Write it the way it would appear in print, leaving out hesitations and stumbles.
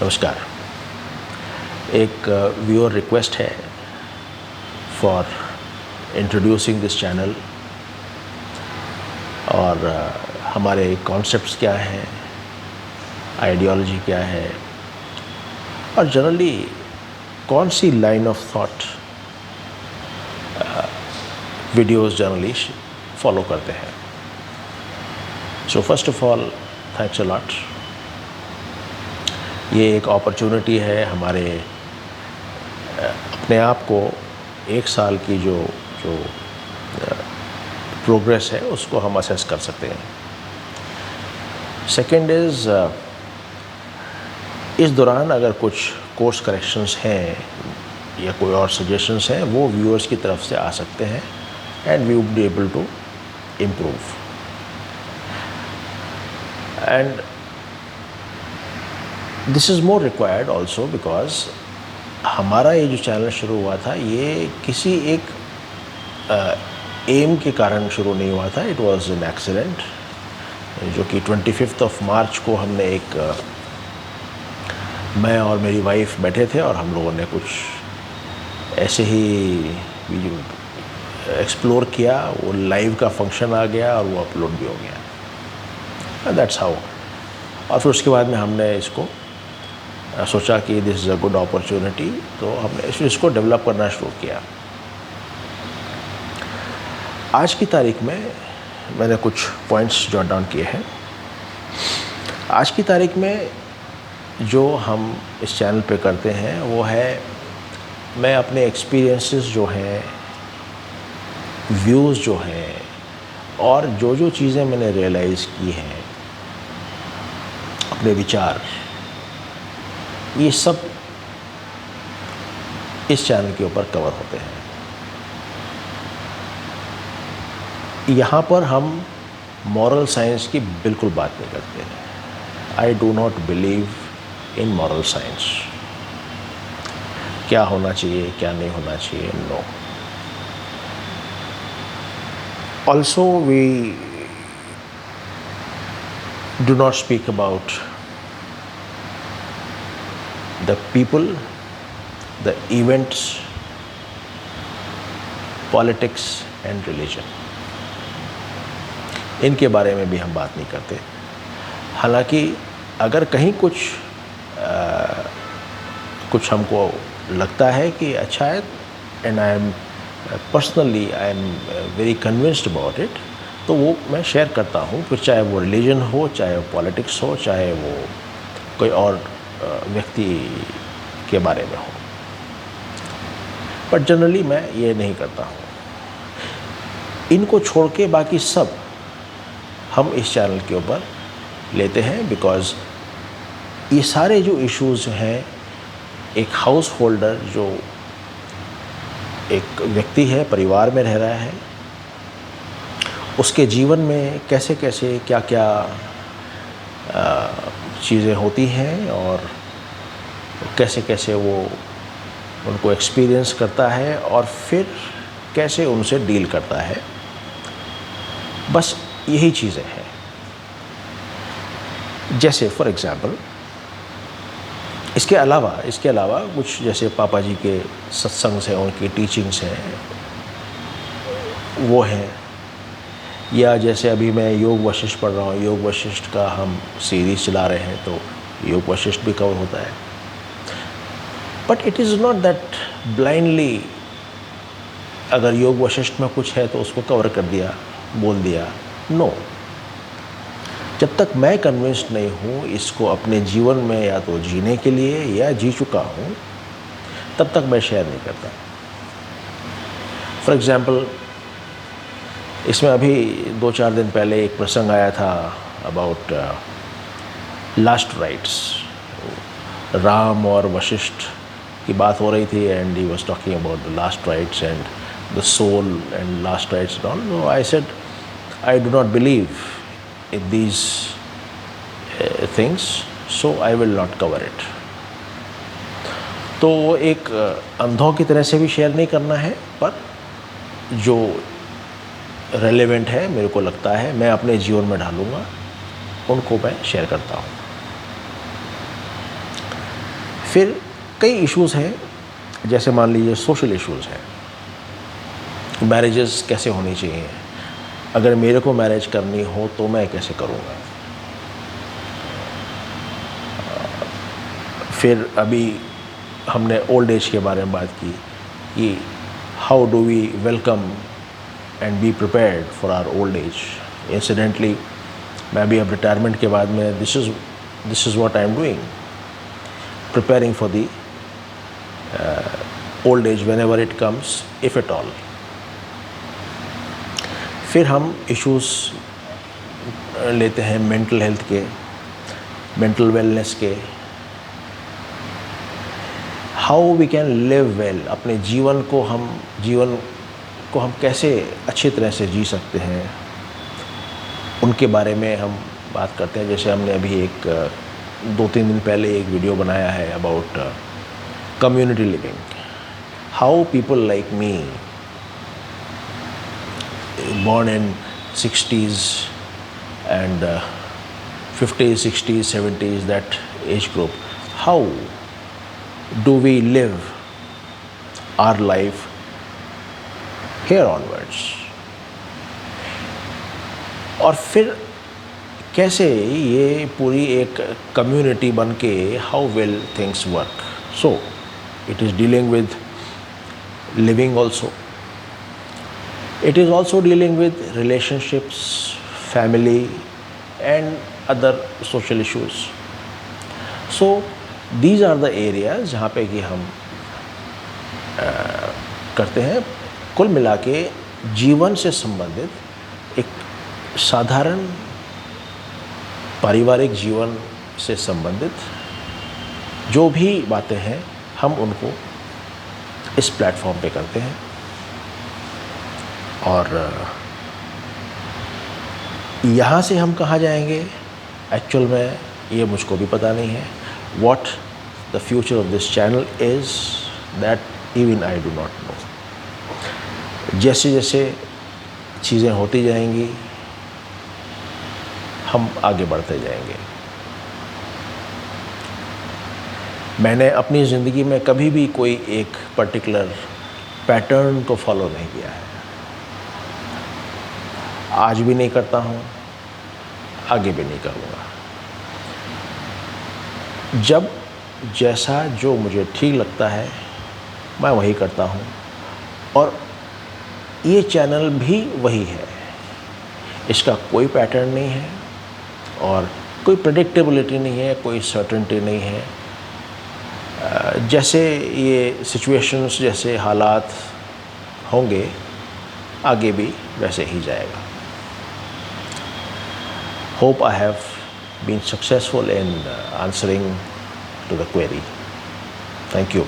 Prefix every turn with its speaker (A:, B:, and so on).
A: नमस्कार। एक viewer request है फॉर इंट्रोड्यूसिंग दिस चैनल और हमारे कॉन्सेप्ट्स क्या हैं, आइडियोलॉजी क्या है और जनरली कौन सी line of thought videos generally follow करते हैं। So first of all thanks a lot. ये एक अपॉर्चुनिटी है हमारे अपने आप को एक साल की जो प्रोग्रेस है उसको हम असेस कर सकते हैं। सेकंड इज़ इस दौरान अगर कुछ कोर्स करेक्शंस हैं या कोई और सजेशंस हैं वो व्यूअर्स की तरफ से आ सकते हैं and we would be able to improve. And this is more required also because हमारा ये जो चैनल शुरू हुआ था ये किसी एक एम के कारण शुरू नहीं हुआ था। इट वाज एन एक्सीडेंट जो कि 25 मार्च को हमने एक मैं और मेरी वाइफ बैठे थे और हम लोगों ने कुछ ऐसे ही एक्सप्लोर किया, वो लाइव का फंक्शन आ गया और वो अपलोड भी हो गया। That's how. और फिर उसके बाद में हमने इसको सोचा कि this is a good opportunity, तो हमने इसको डेवलप करना शुरू किया। आज की तारीख में मैंने कुछ पॉइंट्स जॉट डाउन किए हैं। आज की तारीख में जो हम इस चैनल पे करते हैं वो है मैं अपने एक्सपीरियंसेस जो हैं, व्यूज़ जो हैं और जो चीज़ें मैंने रियलाइज़ की हैं, अपने विचार, ये सब इस चैनल के ऊपर कवर होते हैं। यहाँ पर हम मॉरल साइंस की बिल्कुल बात नहीं करते हैं। I do not believe in moral science. क्या होना चाहिए, क्या नहीं होना चाहिए, no. Also we do not speak about the people, the events, politics and religion, इनके बारे में भी हम बात नहीं करते। हालांकि अगर कहीं कुछ हमको लगता है कि अच्छा है and I am personally I am very convinced about it, तो वो मैं शेयर करता हूँ, फिर चाहे वो रिलीजन हो, चाहे वो पॉलिटिक्स हो, चाहे वो कोई और व्यक्ति के बारे में हो। बट जनरली मैं ये नहीं करता हूँ। इनको छोड़ के बाकी सब हम इस चैनल के ऊपर लेते हैं बिकॉज़ ये सारे जो इश्यूज़ हैं, एक हाउस होल्डर जो एक व्यक्ति है, परिवार में रह रहा है, उसके जीवन में कैसे कैसे क्या क्या चीज़ें होती हैं और कैसे कैसे वो उनको एक्सपीरियंस करता है और फिर कैसे उनसे डील करता है, बस यही चीज़ें हैं। जैसे फॉर एग्ज़ाम्पल इसके अलावा कुछ जैसे पापा जी के सत्संग हैं, उनकी टीचिंग्स हैं, वो हैं, या जैसे अभी मैं योग वशिष्ठ पढ़ रहा हूँ, योग वशिष्ठ का हम सीरीज़ चला रहे हैं तो योग वशिष्ठ भी कवर होता है। But it is not that blindly अगर योग वशिष्ठ में कुछ है तो उसको कवर कर दिया, बोल दिया, नो। जब तक मैं कन्विंस्ड नहीं हूँ इसको अपने जीवन में या तो जीने के लिए या जी चुका हूँ, तब तक मैं शेयर नहीं करता। फॉर एग्ज़ाम्पल इसमें अभी 2-4 दिन पहले एक प्रसंग आया था अबाउट लास्ट राइट्स। राम और वशिष्ठ की बात हो रही थी and he was talking about the last rites and the soul and last rites and all. No, I said I do not believe in these things, so I will not cover it. तो एक अंधों की तरह से भी share नहीं करना है, पर जो रेलेवेंट है, मेरे को लगता है मैं अपने जीवन में ढालूँगा, उनको मैं शेयर करता हूँ। फिर कई इश्यूज़ हैं, जैसे मान लीजिए सोशल इश्यूज़ हैं, मैरिजेस कैसे होनी चाहिए, अगर मेरे को मैरिज करनी हो तो मैं कैसे करूँगा। फिर अभी हमने ओल्ड एज के बारे में बात की कि how do we welcome and be prepared for our old age. Incidentally मैं भी अब रिटायरमेंट के बाद में this is what I am doing, preparing for the old age whenever it comes, if at all. फिर हम issues लेते हैं मेंटल हेल्थ के, मेंटल वेलनेस के, how we can live well, अपने जीवन को हम कैसे अच्छी तरह से जी सकते हैं, उनके बारे में हम बात करते हैं। जैसे हमने अभी एक 2-3 दिन पहले एक वीडियो बनाया है about community living, how people like me born in 60s and 50s, 60s, 70s, that age group, how do we live our life here onwards, और फिर कैसे ये पूरी एक कम्युनिटी बन के how will things work. So it is dealing with living also, it is also dealing with relationships, family and other social issues. So these are the areas जहाँ पे कि हम करते हैं। कुल मिला के जीवन से संबंधित एक साधारण पारिवारिक जीवन से संबंधित जो भी बातें हैं हम उनको इस प्लेटफॉर्म पे करते हैं। और यहाँ से हम कहाँ जाएंगे एक्चुअल में ये मुझको भी पता नहीं है। What the future of this channel is, that even I do not know। जैसे जैसे चीज़ें होती जाएंगी हम आगे बढ़ते जाएंगे। मैंने अपनी ज़िंदगी में कभी भी कोई एक पर्टिकुलर पैटर्न को फॉलो नहीं किया है, आज भी नहीं करता हूँ, आगे भी नहीं करूँगा। जब जैसा जो मुझे ठीक लगता है मैं वही करता हूँ, और ये चैनल भी वही है। इसका कोई पैटर्न नहीं है और कोई प्रेडिक्टेबिलिटी नहीं है, कोई सर्टेनिटी नहीं है। जैसे ये सिचुएशंस, जैसे हालात होंगे आगे भी वैसे ही जाएगा। Hope I have been successful in answering to the query. Thank you.